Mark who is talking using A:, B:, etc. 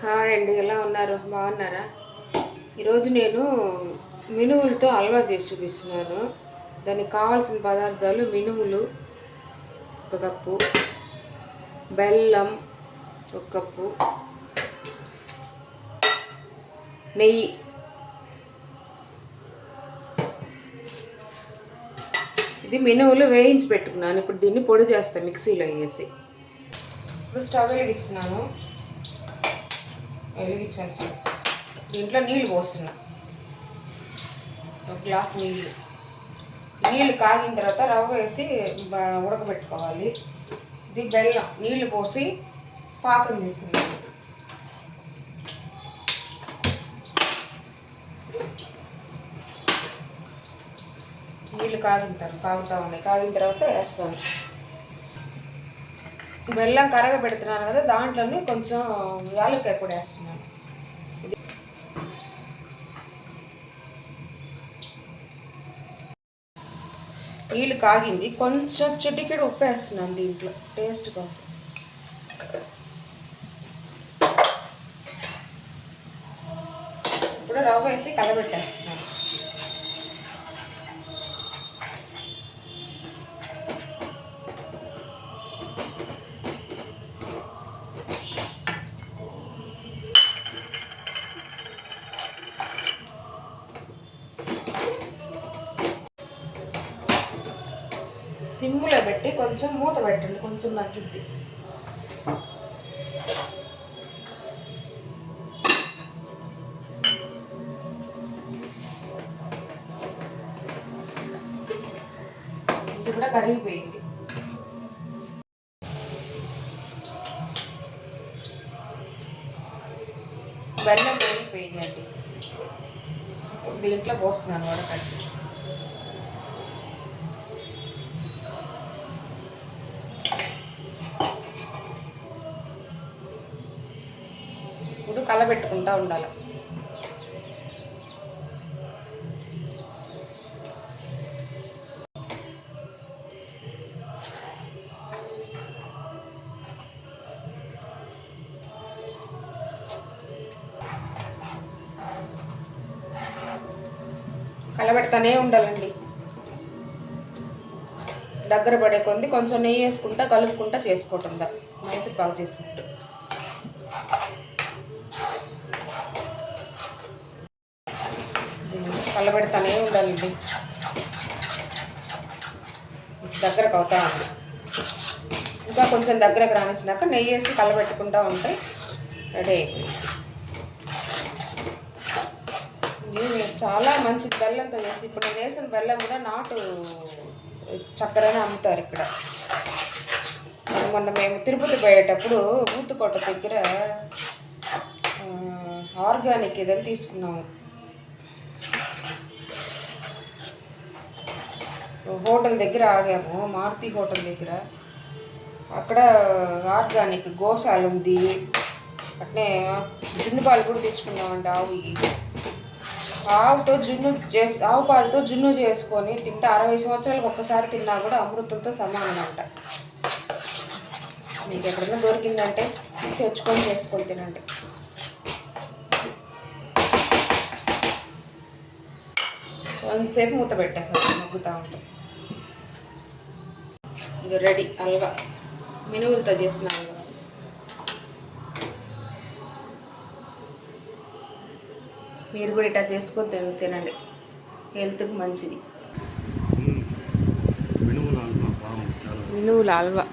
A: Hi అండి, ఎలా ఉన్నారు? బాగున్నారా? ఈరోజు నేను మినుములతో హల్వా చేసి చూపిస్తున్నాను. దానికి కావాల్సిన పదార్థాలు: మినుములు 1 కప్పు, బెల్లం 1 కప్పు, నెయ్యి. ఇది మినుములు వేయించి పెట్టుకున్నాను. ఇప్పుడు దీన్ని పొడి చేస్తాను మిక్సీలో వేసి. ఇప్పుడు స్టవ్ వెలిగిస్తున్నాను. వెలిగించేసి దీంట్లో నీళ్ళు పోస్తున్నా. 1 గ్లాస్ నీళ్ళు కాగిన తర్వాత రవ్వ వేసి ఉడకబెట్టుకోవాలి. ఇది బెల్లం. నీళ్ళు పోసి పాకం తీసుకున్నాను. నీళ్ళు కాగుతూ ఉన్నాయి. కాగిన తర్వాత వేస్తాను. బెల్లం కరగబెడుతున్నాను కదా, దాంట్లోనే కొంచెం యాలక్కాయ పొడి వేస్తున్నాను. నీళ్ళు కాగింది, కొంచెం చిటికెడు ఉప్పు వేస్తున్నాను దీంట్లో టేస్ట్ కోసం. ఇప్పుడు రవ్వ వేసి కలబెట్టేస్తున్నాను. సిమ్లో పెట్టి కొంచెం మూత పెట్టండి, కొంచెం మగ్గిద్ది. ఇది కూడా కరిగిపోయింది. బెల్లం కరిగిపోయింది. అది దీంట్లో పోస్తున్నాను వడకట్టి. ఇప్పుడు కలబెట్టుకుంటూ ఉండాలి. కలబెడతానే ఉండాలండి. దగ్గర పడే కొంది కొంచెం నెయ్యి వేసుకుంటా కలుపుకుంటా చేసుకోవటందా మైసూర్ పాకు చేసుకుంటూ. కలబెడతానే ఉండాలండి. దగ్గరకు అవుతా ఉంది. ఇంకా కొంచెం దగ్గరకు రానిచ్చినాక నెయ్యి వేసి కలబెట్టుకుంటూ ఉంటే రెడీ అయిపోయింది. ఇది చాలా మంచిది బెల్లంతో చేసి. ఇప్పుడు నేను వేసిన బెల్లం కూడా నాటు చక్కెరని అమ్ముతారు ఇక్కడ. మొన్న మేము తిరుపతి పోయేటప్పుడు ఊతుకోట దగ్గర ఆర్గానిక్ ఇదని తీసుకున్నాము. హోటల్ దగ్గర ఆగాము, మారుతి హోటల్ దగ్గర. అక్కడ ఆర్గానిక్ గోశాల ఉంది. అట్నే జున్ను పాలు కూడా తెచ్చుకున్నామండి. ఆవు పాలతో జున్ను చేసుకొని తింటే 60 సంవత్సరాలకు ఒక్కసారి తిన్నా కూడా అమృతంతో సమానం అంట. మీకు ఎక్కడైనా దొరికిందంటే తెచ్చుకొని చేసుకొని తినండి. కొంతసేపు మూత పెట్టేసాను, మగ్గుతూ ఉంటాం. ఇది రెడీ హల్వా, మినుములతో చేసిన హల్వా. మీరు కూడా ఇట్లా చేసుకొని తినండి, హెల్త్కి మంచిది. మినుముల హల్వా.